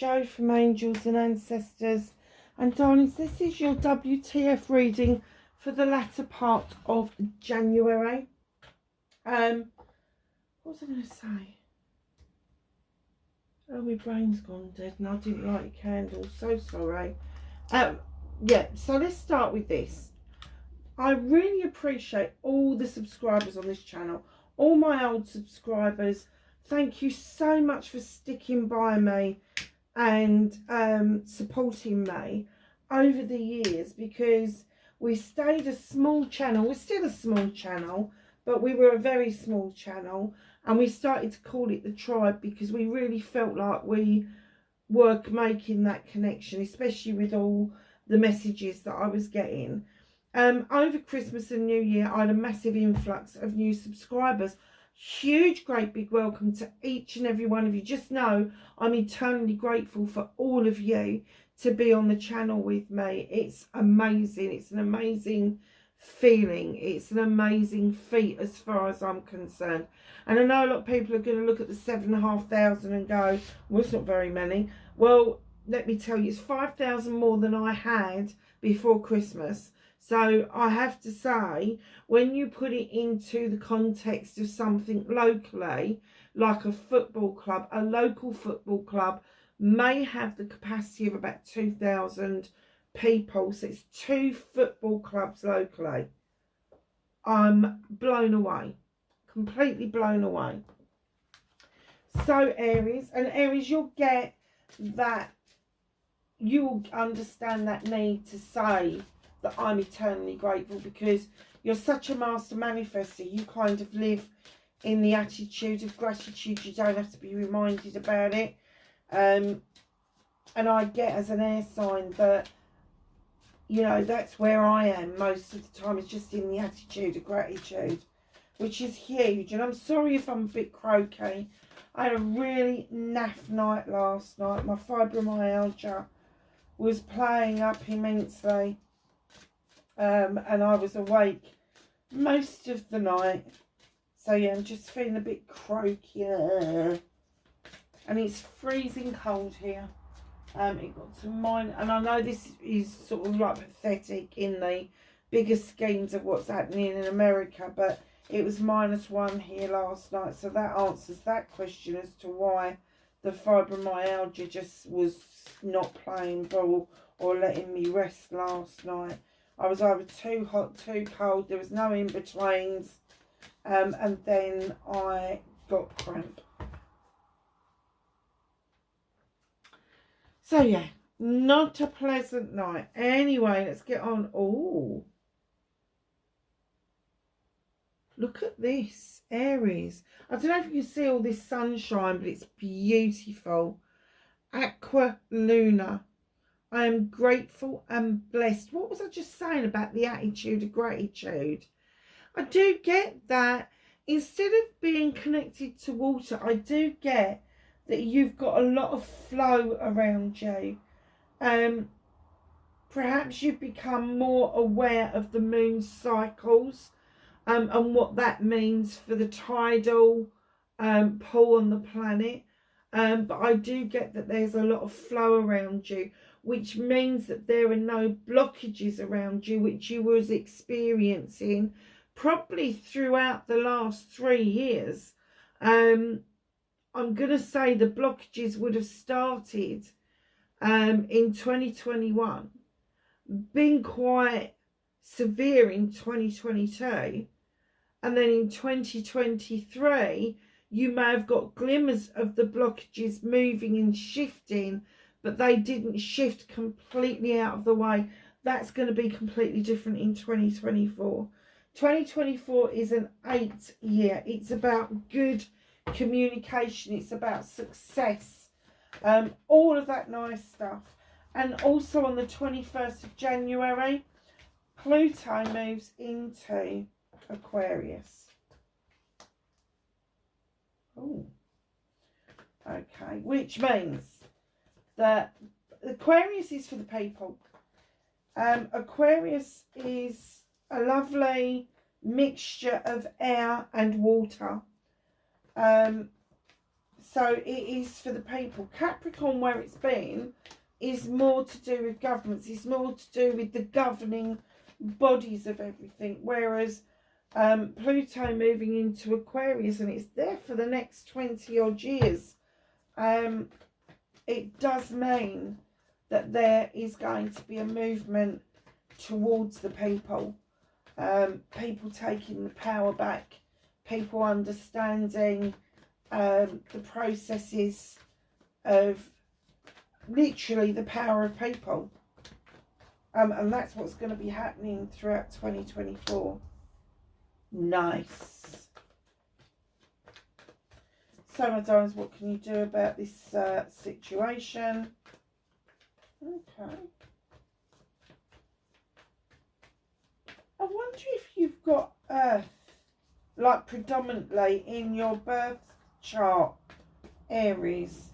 Jo from Angels and Ancestors. And darlings, this is your WTF reading for the latter part of January. What was I going to say? Oh, my brain's gone dead and I didn't light candles. So sorry. Yeah, so let's start with this. I really appreciate all the subscribers on this channel. All my old subscribers. Thank you so much for sticking by me and supporting me over the years, because we stayed a small channel. We're still a small channel, but we were a very small channel, and we started to call it the tribe because we really felt like we were making that connection, especially with all the messages that I was getting. Over Christmas and New Year, I had a massive influx of new subscribers. Huge, great big welcome to each and every one of you. Just know I'm eternally grateful for all of you to be on the channel with me. It's amazing. It's an amazing feeling. It's an amazing feat as far as I'm concerned. And I know a lot of people are going to look at the 7,500 and go, well, it's not very many. Well, let me tell you, it's 5,000 more than I had before Christmas. So I have to say, when you put it into the context of something locally, like a football club, a local football club may have the capacity of about 2,000 people. So it's 2 football clubs locally. I'm blown away, completely blown away. So Aries, and Aries, you'll get that, you'll understand that need to say that I'm eternally grateful, because you're such a master manifester. You kind of live in the attitude of gratitude. You don't have to be reminded about it. And I get, as an air sign, that, you know, that's where I am most of the time. It's just in the attitude of gratitude, which is huge. And I'm sorry if I'm a bit croaky. I had a really naff night last night. My fibromyalgia was playing up immensely. And I was awake most of the night. So yeah, I'm just feeling a bit croaky. And it's freezing cold here. It got to mine, and I know this is sort of like pathetic in the bigger schemes of what's happening in America, but it was -1 here last night. So that answers that question as to why the fibromyalgia just was not playing ball or letting me rest last night. I was either too hot, too cold. There was no in-betweens. And then I got cramp. So, yeah, not a pleasant night. Anyway, let's get on. Oh, look at this, Aries. I don't know if you can see all this sunshine, but it's beautiful. Aqua Luna. I am grateful and blessed. What was I just saying about the attitude of gratitude? I do get that instead of being connected to water, I do get that you've got a lot of flow around you. Perhaps you've become more aware of the moon's cycles and what that means for the tidal pull on the planet. But I do get that there's a lot of flow around you, which means that there are no blockages around you, which you was experiencing probably throughout the last 3 years. I'm going to say the blockages would have started in 2021, been quite severe in 2022, and then in 2023, you may have got glimmers of the blockages moving and shifting, but they didn't shift completely out of the way. That's going to be completely different in 2024. 2024 is an 8 year. It's about good communication. It's about success. All of that nice stuff. And also on the 21st of January, Pluto moves into Aquarius. Oh, okay. Which means that Aquarius is for the people. Aquarius is a lovely mixture of air and water. So it is for the people. Capricorn, where it's been, is more to do with governments. It's more to do with the governing bodies of everything. Whereas Pluto moving into Aquarius, and it's there for the next 20 odd years, it does mean that there is going to be a movement towards the people. People taking the power back, people understanding the processes of literally the power of people. And that's what's going to be happening throughout 2024. Nice. So, my darlings, what can you do about this situation? Okay. I wonder if you've got Earth, like predominantly in your birth chart, Aries.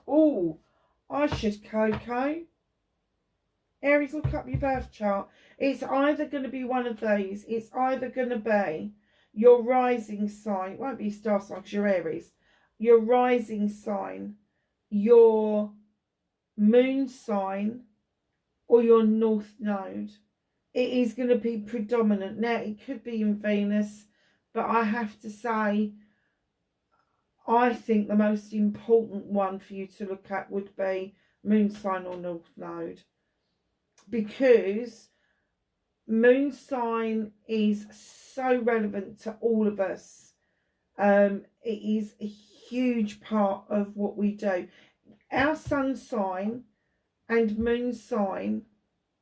Oh, I should, Coco. Aries, look up your birth chart. It's either going to be one of these. It's either going to be your rising sign. It won't be star sign because you're Aries. Your rising sign, your moon sign, or your north node. It is going to be predominant. Now, it could be in Venus, but I have to say, I think the most important one for you to look at would be moon sign or north node. Because moon sign is so relevant to all of us. It is a huge part of what we do. Our sun sign and moon sign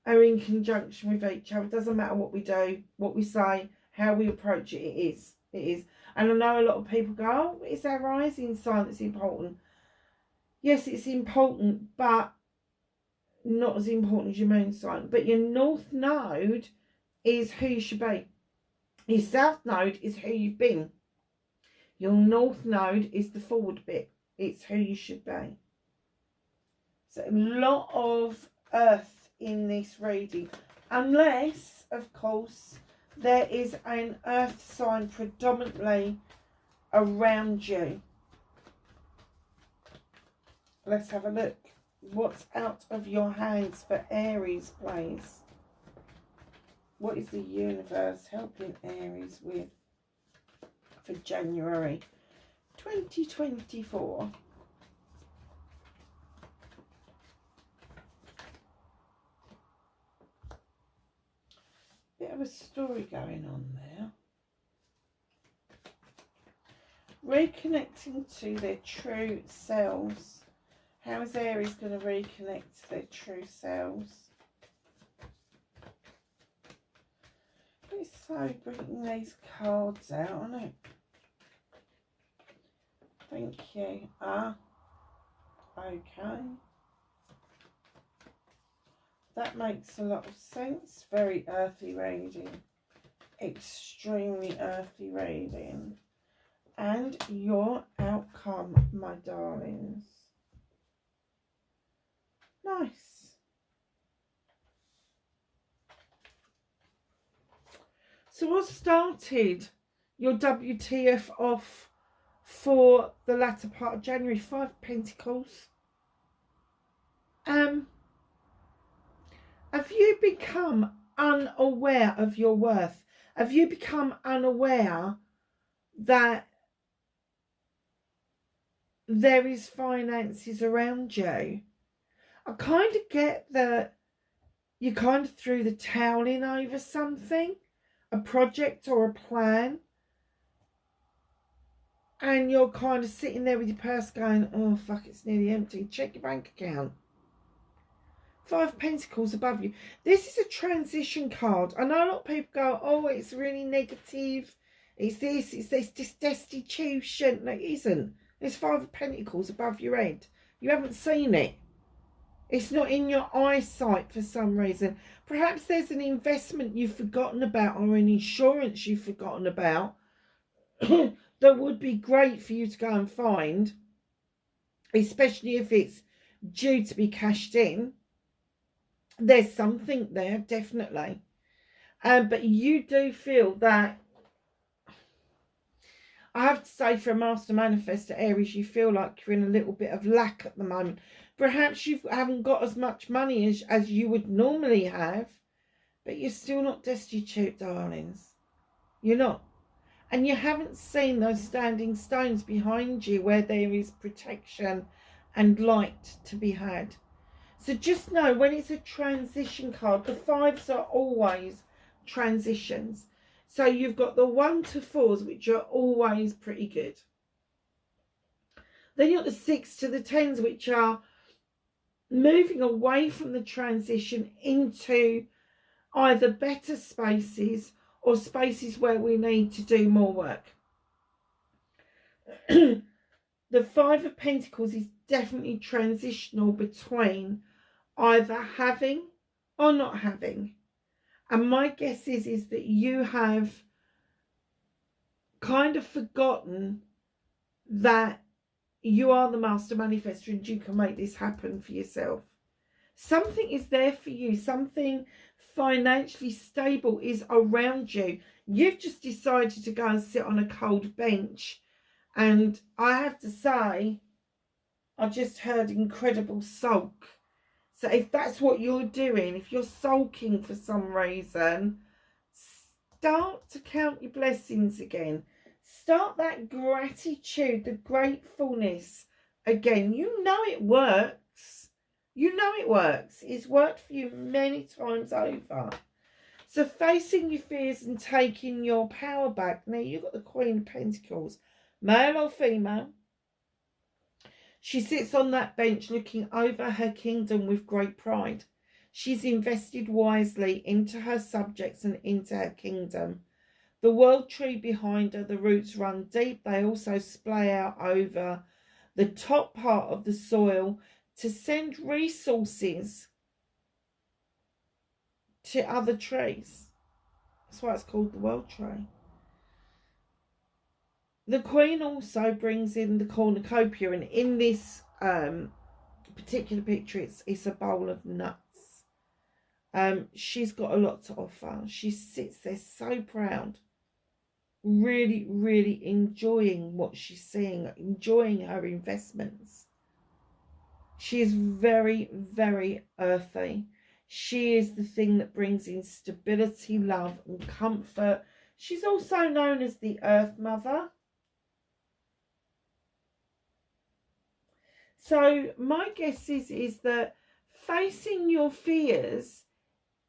are in conjunction with each other. It doesn't matter what we do, what we say, how we approach it. It is. It is. And I know a lot of people go, oh, it's our rising sign that's important. Yes, it's important, but not as important as your moon sign. But your north node is who you should be. Your south node is who you've been. Your north node is the forward bit. It's who you should be. So a lot of earth in this reading. Unless, of course, there is an earth sign predominantly around you. Let's have a look. What's out of your hands for Aries, please? What is the universe helping Aries with for January 2024? Bit of a story going on there. Reconnecting to their true selves. How is Aries going to reconnect to their true selves? It's so bringing these cards out, isn't it? Thank you. Okay. That makes a lot of sense. Very earthy reading. Extremely earthy reading. And your outcome, my darlings. Nice. So what started your WTF off for the latter part of January? 5 of Pentacles. Have you become unaware of your worth? Have you become unaware that there is finances around you? I kind of get that you kind of threw the towel in over something, a project or a plan, and you're kind of sitting there with your purse going, oh fuck, it's nearly empty. Check your bank account. 5 of Pentacles above you. This is a transition card. I know a lot of people go, oh, it's really negative. It's this destitution. No, it isn't. There's 5 of Pentacles above your head. You haven't seen it. It's not in your eyesight for some reason. Perhaps there's an investment you've forgotten about or an insurance you've forgotten about that would be great for you to go and find, especially if it's due to be cashed in. There's something there, definitely. But you do feel that I have to say, for a Master Manifestor Aries, you feel like you're in a little bit of lack at the moment. Perhaps you haven't got as much money as you would normally have, but you're still not destitute, darlings. You're not. And you haven't seen those standing stones behind you where there is protection and light to be had. So just know, when it's a transition card, the 5s are always transitions. So you've got the 1 to 4s, which are always pretty good. Then you've got the 6 to the 10s, which are moving away from the transition into either better spaces or spaces where we need to do more work. The 5 of Pentacles is definitely transitional between either having or not having. And my guess is that you have kind of forgotten that you are the Master Manifestor and you can make this happen for yourself. Something is there for you. Something financially stable is around you. You've just decided to go and sit on a cold bench. And I have to say, I just heard incredible sulk. So if that's what you're doing, if you're sulking for some reason, start to count your blessings again. Start that gratitude, the gratefulness again. You know it works. You know it works. It's worked for you many times over. So facing your fears and taking your power back. Now you've got the Queen of Pentacles, male or female. She sits on that bench looking over her kingdom with great pride. She's invested wisely into her subjects and into her kingdom. The world tree behind her, the roots run deep. They also splay out over the top part of the soil to send resources to other trees. That's why it's called the world tree. The Queen also brings in the cornucopia, and in this particular picture, it's a bowl of nuts. She's got a lot to offer. She sits there so proud, really, really enjoying what she's seeing, enjoying her investments. She is very, very earthy. She is the thing that brings in stability, love, and comfort. She's also known as the Earth Mother. So my guess is that facing your fears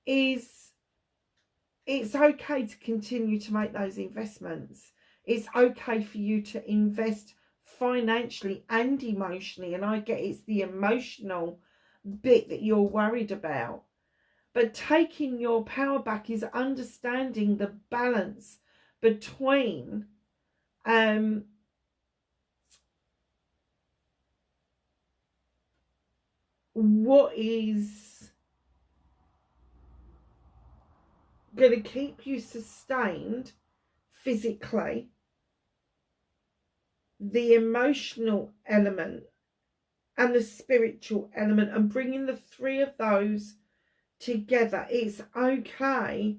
it's okay to continue to make those investments. It's okay for you to invest financially and emotionally. And I get it's the emotional bit that you're worried about. But taking your power back is understanding the balance between what is going to keep you sustained physically, the emotional element and the spiritual element, and bringing the 3 of those together. It's okay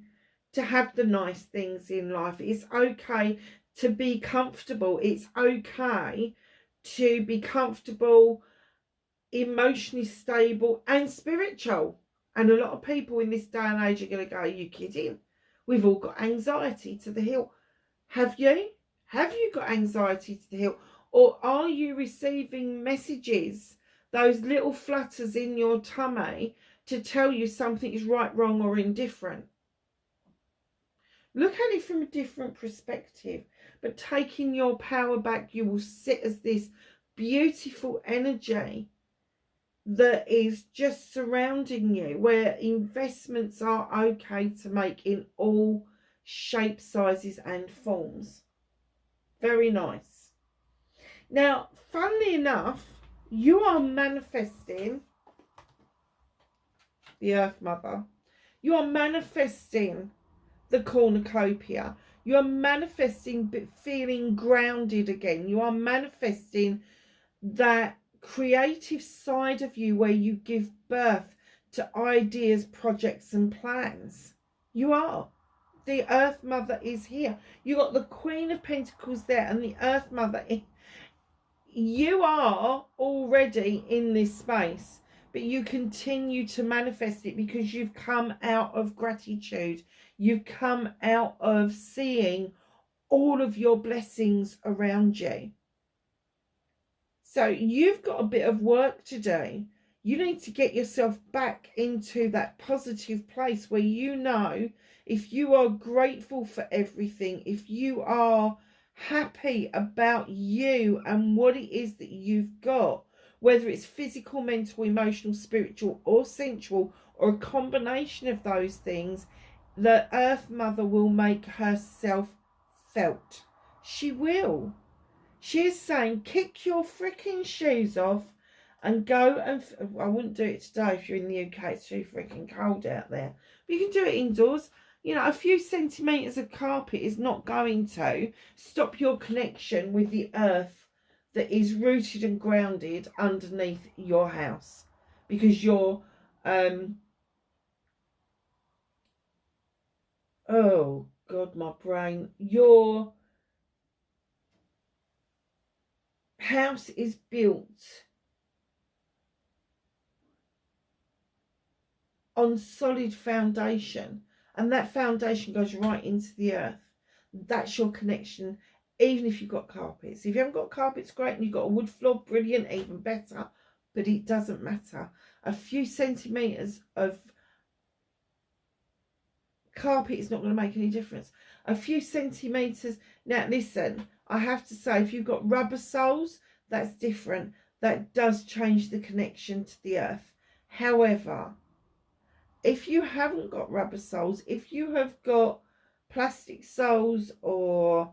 to have the nice things in life. It's okay to be comfortable. It's okay to be comfortable, emotionally stable and spiritual. And a lot of people in this day and age are going to go, are you kidding? We've all got anxiety to the hilt. Have you? Have you got anxiety to the hilt? Or are you receiving messages, those little flutters in your tummy, to tell you something is right, wrong, or indifferent? Look at it from a different perspective. But taking your power back, you will sit as this beautiful energy that is just surrounding you, where investments are okay to make in all shapes, sizes and forms. Very nice. Now, funnily enough, you are manifesting the Earth Mother. You are manifesting the cornucopia. You are manifesting feeling grounded again. You are manifesting that creative side of you where you give birth to ideas, projects and plans. You are. the Earth Mother is here. You got the Queen of Pentacles there and the Earth Mother. You are already in this space, but you continue to manifest it because you've come out of gratitude. You've come out of seeing all of your blessings around you. So you've got a bit of work to do. You need to get yourself back into that positive place where you know if you are grateful for everything, if you are happy about you and what it is that you've got, whether it's physical, mental, emotional, spiritual or sensual or a combination of those things, the Earth Mother will make herself felt. She will. She is saying, kick your freaking shoes off and go and... I wouldn't do it today if you're in the UK. It's too freaking cold out there. But you can do it indoors. You know, a few centimetres of carpet is not going to stop your connection with the earth that is rooted and grounded underneath your house. Because you're... oh, God, my brain. Your house is built on solid foundation, and that foundation goes right into the earth. That's your connection, even if you've got carpets. If you haven't got carpets, great, and you've got a wood floor, brilliant, even better, but it doesn't matter. A few centimetres of carpet is not going to make any difference. A few centimetres. Now listen, I have to say, if you've got rubber soles, that's different. That does change the connection to the earth. However, if you haven't got rubber soles, if you have got plastic soles or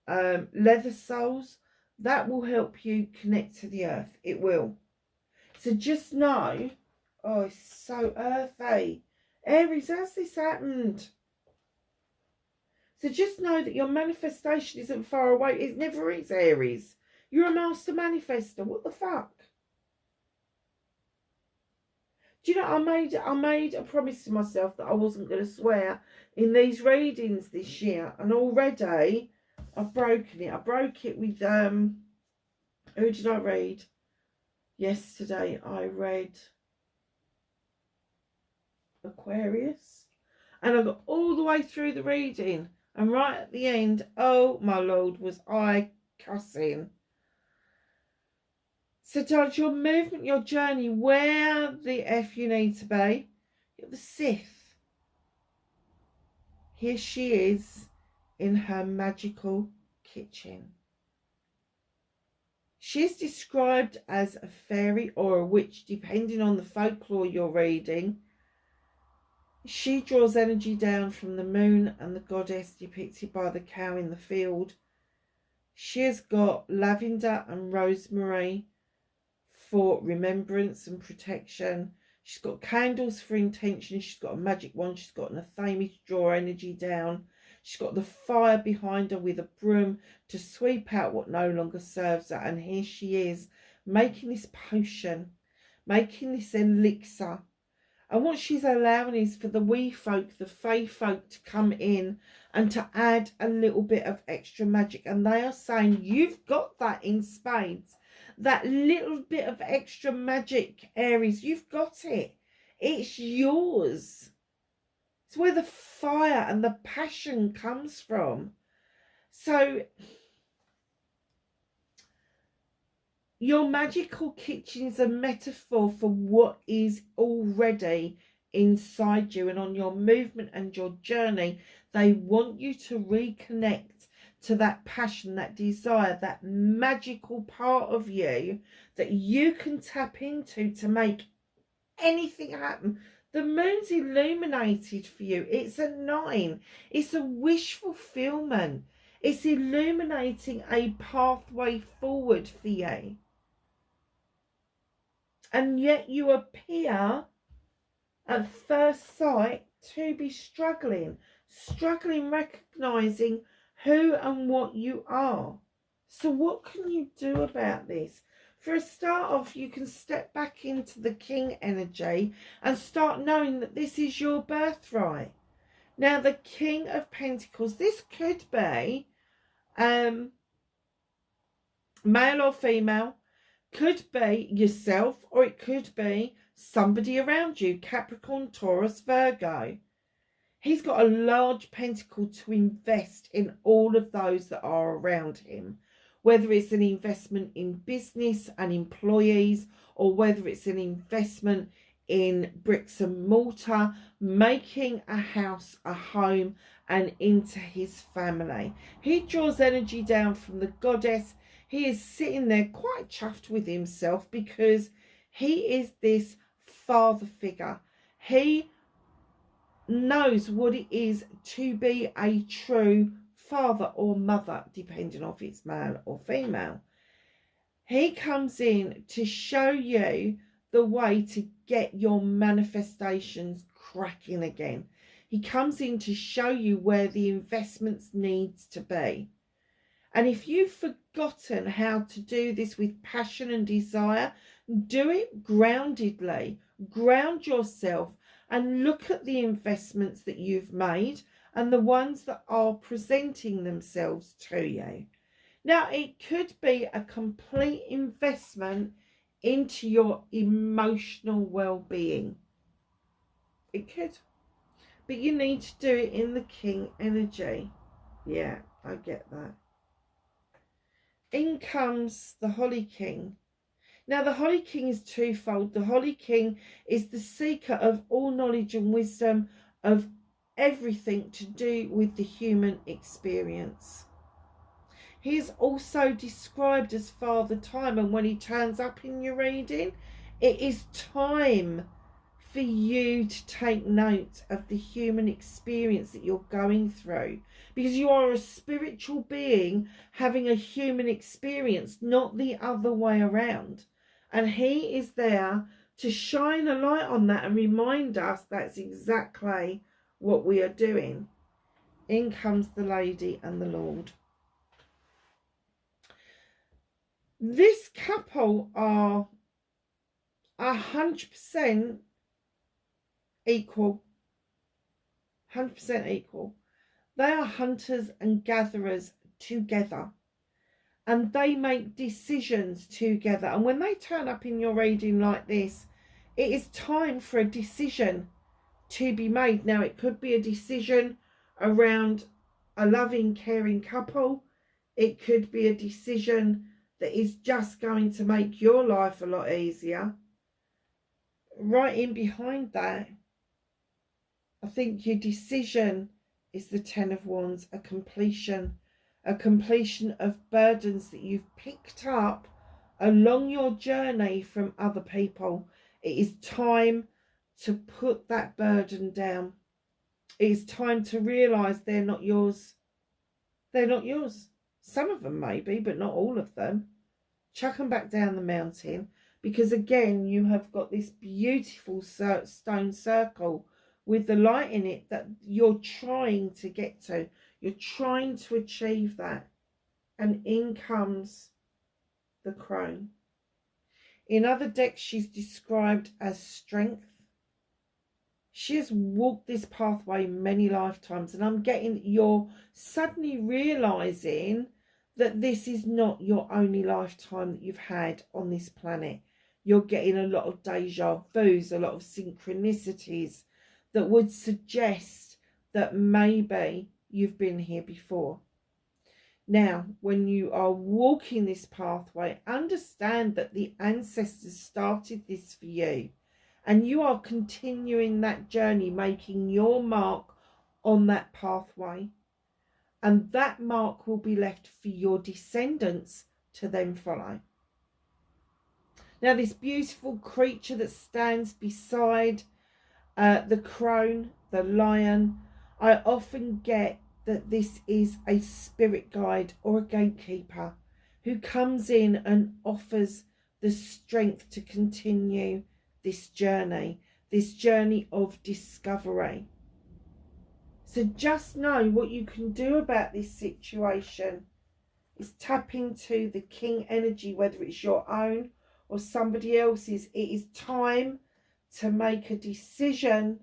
leather soles, that will help you connect to the earth. It will. So just know, oh, it's so earthy. Aries, how's this happened? So just know that your manifestation isn't far away. It never is, Aries. You're a master manifester. What the fuck? Do you know, I made a promise to myself that I wasn't going to swear in these readings this year. And already I've broken it. I broke it with, who did I read? Yesterday I read Aquarius. And I got all the way through the reading. And right at the end, oh my Lord, was I cussing. So, Dodge, your movement, your journey, where the F you need to be. You're the Sith. Here she is in her magical kitchen. She's described as a fairy or a witch, depending on the folklore you're reading. She draws energy down from the moon and the goddess depicted by the cow in the field. She has got lavender and rosemary for remembrance and protection. She's got candles for intention. She's got a magic wand. She's got an athame to draw energy down. She's got the fire behind her with a broom to sweep out what no longer serves her. And here she is making this potion, making this elixir. And what she's allowing is for the wee folk, the fae folk, to come in and to add a little bit of extra magic. And they are saying, you've got that in spades. That little bit of extra magic, Aries, you've got it. It's yours. It's where the fire and the passion comes from. So your magical kitchen is a metaphor for what is already inside you, and on your movement and your journey, they want you to reconnect to that passion, that desire, that magical part of you that you can tap into to make anything happen. The moon's illuminated for you. It's a 9. It's a wish fulfillment. It's illuminating a pathway forward for you. And yet you appear at first sight to be struggling recognising who and what you are. So what can you do about this? For a start off, you can step back into the king energy and start knowing that this is your birthright. Now, the King of Pentacles, this could be male or female, could be yourself, or it could be somebody around you, Capricorn, Taurus, Virgo. He's got a large pentacle to invest in all of those that are around him, whether it's an investment in business and employees, or whether it's an investment in bricks and mortar, making a house a home and into his family. He draws energy down from the goddess. He is sitting there quite chuffed with himself because he is this father figure. He knows what it is to be a true father or mother, depending on if it's male or female. He comes in to show you the way to get your manifestations cracking again. He comes in to show you where the investments needs to be. And if you've forgotten how to do this with passion and desire, do it groundedly. Ground yourself and look at the investments that you've made and the ones that are presenting themselves to you. Now, it could be a complete investment into your emotional well-being. It could. But you need to do it in the King energy. Yeah, I get that. In comes the Holly King. Now, the Holly King is twofold. The Holly King is the seeker of all knowledge and wisdom of everything to do with the human experience. He is also described as Father Time, and when he turns up in your reading, it is time for you to take note of the human experience that you're going through, because you are a spiritual being having a human experience, not the other way around. And he is there to shine a light on that and remind us that's exactly what we are doing. In comes the Lady and the Lord. This couple are 100% equal. 100% equal. They are hunters and gatherers together, and they make decisions together. And when they turn up in your reading like this, it is time for a decision to be made. Now, it could be a decision around a loving, caring couple. It could be a decision that is just going to make your life a lot easier. Right in behind that, I think your decision is the Ten of Wands, a completion of burdens that you've picked up along your journey from other people. It is time to put that burden down. It is time to realise they're not yours. They're not yours. Some of them maybe, but not all of them. Chuck them back down the mountain, because again, you have got this beautiful stone circle with the light in it that you're trying to get to. You're trying to achieve that. And in comes the Crone. In other decks, she's described as strength. She has walked this pathway many lifetimes, and I'm getting you're suddenly realising that this is not your only lifetime that you've had on this planet. You're getting a lot of deja vus, a lot of synchronicities that would suggest that maybe you've been here before. Now, when you are walking this pathway, understand that the ancestors started this for you. And you are continuing that journey, making your mark on that pathway. And that mark will be left for your descendants to then follow. Now, this beautiful creature that stands beside the crone, the lion, I often get that this is a spirit guide or a gatekeeper who comes in and offers the strength to continue this journey of discovery. So just know what you can do about this situation is tap into the King energy, whether it's your own or somebody else's. It is time to make a decision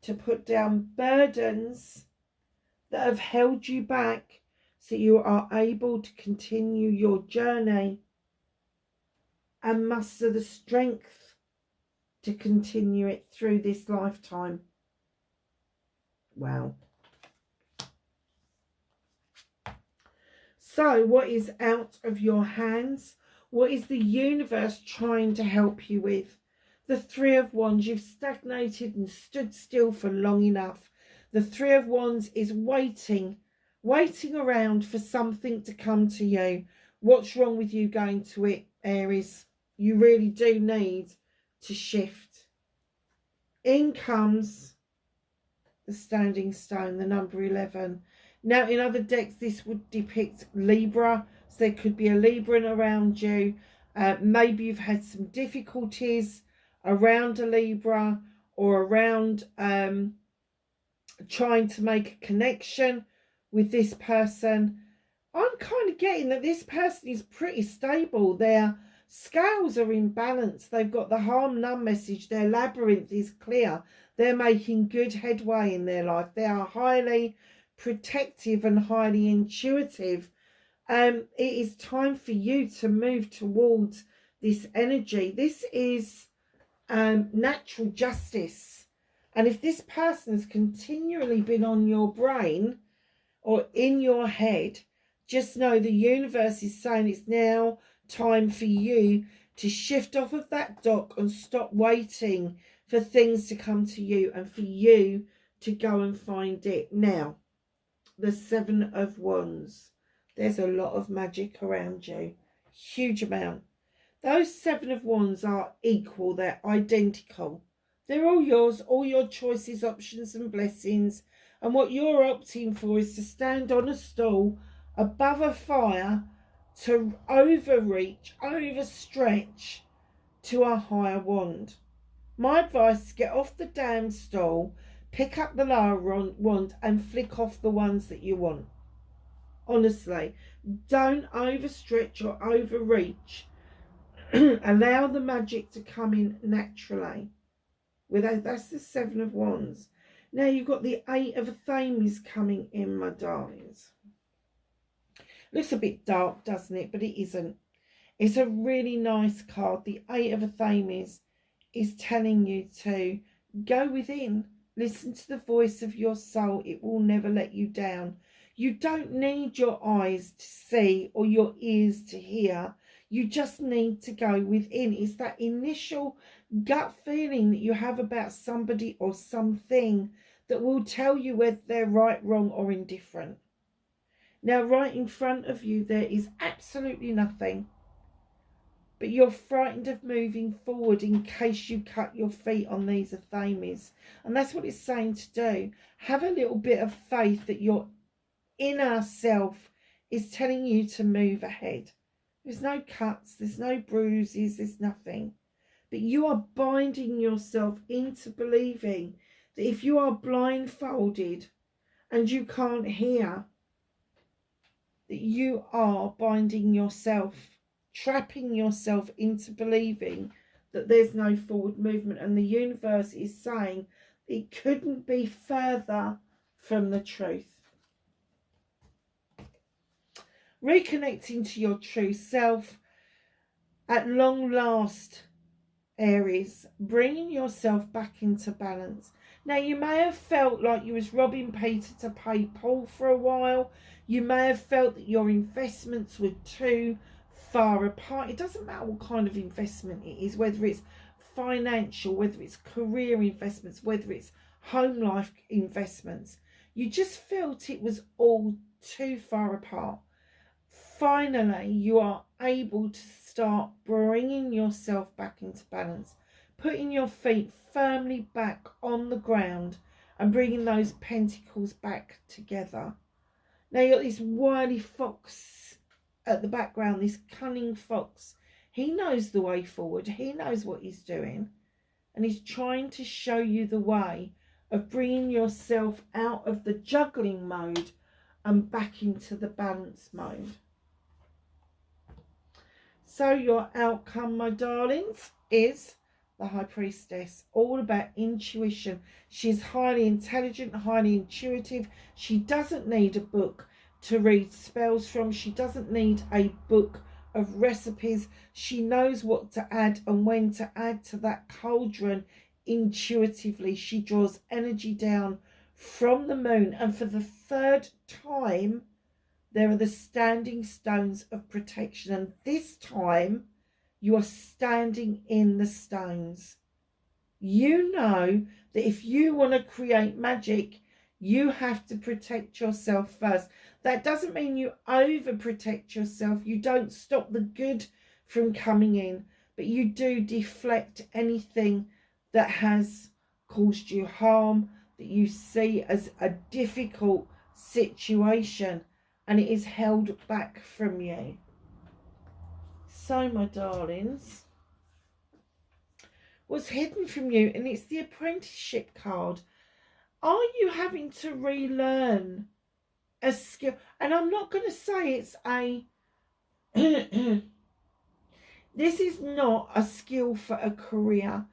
to put down burdens that have held you back so you are able to continue your journey and muster the strength to continue it through this lifetime. Wow. So what is out of your hands? What is the universe trying to help you with? The Three of Wands. You've stagnated and stood still for long enough. The Three of Wands is waiting around for something to come to you. What's wrong with you going to it, Aries? You really do need to shift. In comes the Standing Stone, the number 11. Now, in other decks, this would depict Libra. So there could be a Libran around you. Maybe you've had some difficulties around a Libra or around trying to make a connection with this person. I'm kind of getting that this person is pretty stable. Their scales are in balance. They've got the harm-none message. Their labyrinth is clear. They're making good headway in their life. They are highly protective and highly intuitive. It is time for you to move towards this energy. This is natural justice. And if this person has continually been on your brain or in your head, just know the universe is saying it's now time for you to shift off of that dock and stop waiting for things to come to you and for you to go and find it. Now, the Seven of Wands. There's a lot of magic around you. Huge amount. Those Seven of Wands are equal. They're identical. They're all yours, all your choices, options and blessings. And what you're opting for is to stand on a stool above a fire to overreach, overstretch to a higher wand. My advice is get off the damn stool, pick up the lower wand and flick off the ones that you want. Honestly, don't overstretch or overreach. Allow the magic to come in naturally. That's the Seven of Wands. Now you've got the Eight of Thames coming in, my darlings. Looks a bit dark, doesn't it? But it isn't. It's a really nice card. The Eight of Thames is telling you to go within. Listen to the voice of your soul. It will never let you down. You don't need your eyes to see or your ears to hear. You just need to go within. It's that initial gut feeling that you have about somebody or something that will tell you whether they're right, wrong or indifferent. Now, right in front of you, there is absolutely nothing. But you're frightened of moving forward in case you cut your feet on these Thames. And that's what it's saying to do. Have a little bit of faith that your inner self is telling you to move ahead. There's no cuts, there's no bruises, there's nothing. But you are binding yourself into believing that if you are blindfolded and you can't hear, that you are binding yourself, trapping yourself into believing that there's no forward movement. And the universe is saying it couldn't be further from the truth. Reconnecting to your true self at long last, Aries, bringing yourself back into balance. Now, you may have felt like you was robbing Peter to pay Paul for a while. You may have felt that your investments were too far apart. It doesn't matter what kind of investment it is, whether it's financial, whether it's career investments, whether it's home life investments. You just felt it was all too far apart. Finally, you are able to start bringing yourself back into balance, putting your feet firmly back on the ground and bringing those pentacles back together. Now, you've got this wily fox at the background, this cunning fox. He knows the way forward. He knows what he's doing. And he's trying to show you the way of bringing yourself out of the juggling mode and back into the balance mode. So your outcome, my darlings, is the High Priestess, all about intuition. She's highly intelligent, highly intuitive. She doesn't need a book to read spells from. She doesn't need a book of recipes. She knows what to add and when to add to that cauldron intuitively. She draws energy down from the moon, and for the third time there are the standing stones of protection, and this time you are standing in the stones. You know that if you want to create magic, you have to protect yourself first. That doesn't mean you overprotect yourself. You don't stop the good from coming in, but you do deflect anything that has caused you harm, that you see as a difficult situation, and it is held back from you. So, my darlings, what's hidden from you, and it's the apprenticeship card. Are you having to relearn a skill? And I'm not going to say it's a this is not a skill for a career.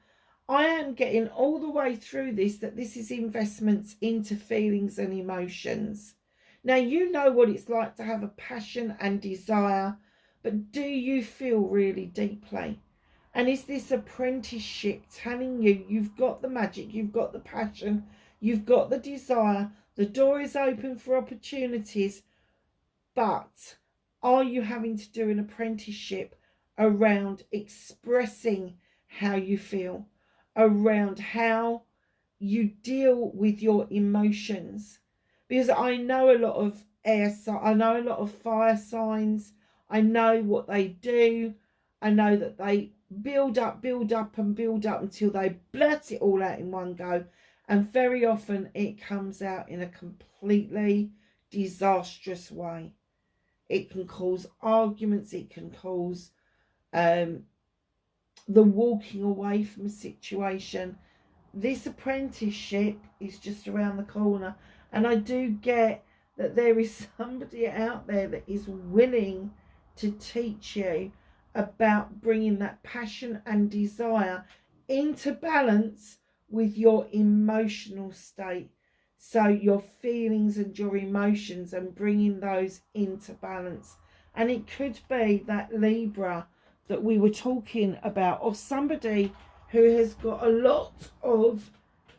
I am getting all the way through this that this is investments into feelings and emotions. Now, you know what it's like to have a passion and desire, but do you feel really deeply? And is this apprenticeship telling you you've got the magic, you've got the passion, you've got the desire, the door is open for opportunities, but are you having to do an apprenticeship around expressing how you feel, around how you deal with your emotions? Because I know a lot of air signs, I know a lot of fire signs, I know what they do, I know that they build up and build up until they blurt it all out in one go, and very often it comes out in a completely disastrous way. It can cause arguments, it can cause the walking away from a situation. This apprenticeship is just around the corner, and I do get that there is somebody out there that is willing to teach you about bringing that passion and desire into balance with your emotional state. So your feelings and your emotions, and bringing those into balance. And it could be that Libra that we were talking about, or somebody who has got a lot of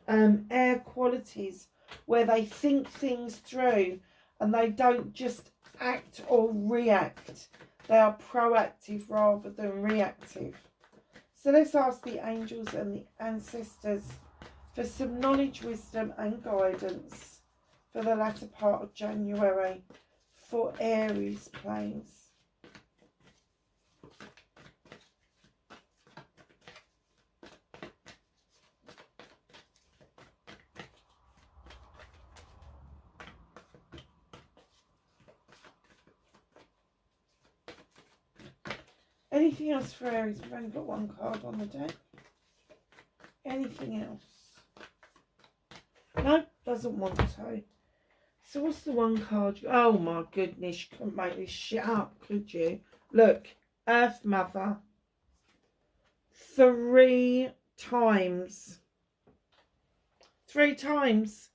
air qualities, where they think things through and they don't just act or react. They are proactive rather than reactive. So let's ask the angels and the ancestors for some knowledge, wisdom and guidance for the latter part of January for Aries planes. Anything else for Aries? We've only got one card on the deck. Anything else? No, doesn't want to. So what's the one card? Oh my goodness, you couldn't make this shit up, could you? Look, Earth Mother. 3 times. 3 times.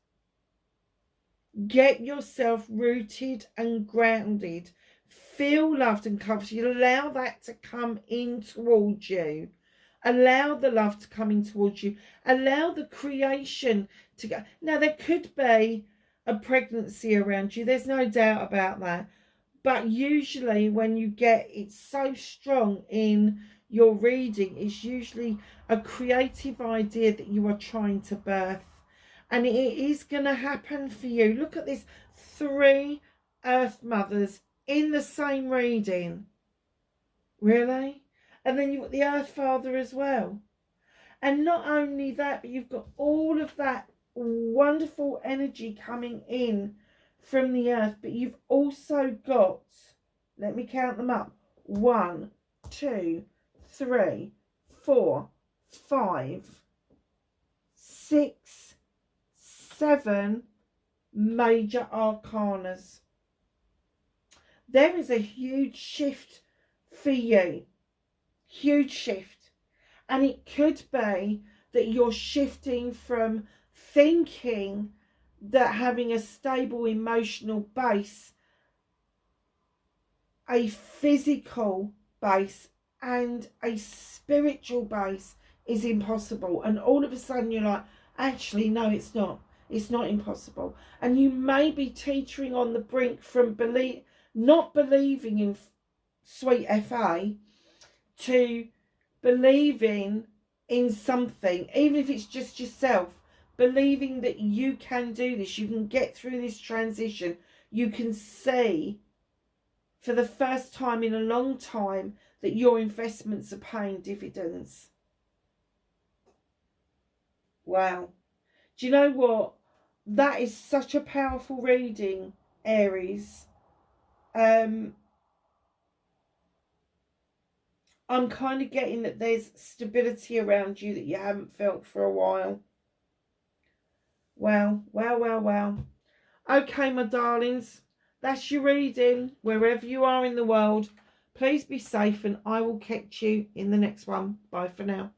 Get yourself rooted and grounded. Feel loved and comforted. Allow that to come in towards you. Allow the love to come in towards you. Allow the creation to go. Now, there could be a pregnancy around you. There's no doubt about that. But usually when you get it so strong in your reading, it's usually a creative idea that you are trying to birth. And it is going to happen for you. Look at this. 3 Earth Mothers in the same reading. Really? And then you've got the Earth Father as well. And not only that, but you've got all of that wonderful energy coming in from the Earth. But you've also got, let me count them up, 1, 2, 3, 4, 5, 6, 7 major arcanas. There is a huge shift for you. Huge shift. And it could be that you're shifting from thinking that having a stable emotional base, a physical base and a spiritual base is impossible, and all of a sudden you're like, actually no, it's not. It's not impossible. And you may be teetering on the brink from not believing in sweet FA to believing in something, even if it's just yourself, believing that you can do this, you can get through this transition, you can see for the first time in a long time that your investments are paying dividends. Wow. Do you know what? That is such a powerful reading, Aries. I'm kind of getting that there's stability around you that you haven't felt for a while. Wow, wow, wow, wow. Okay, my darlings, that's your reading. Wherever you are in the world, please be safe, and I will catch you in the next one. Bye for now.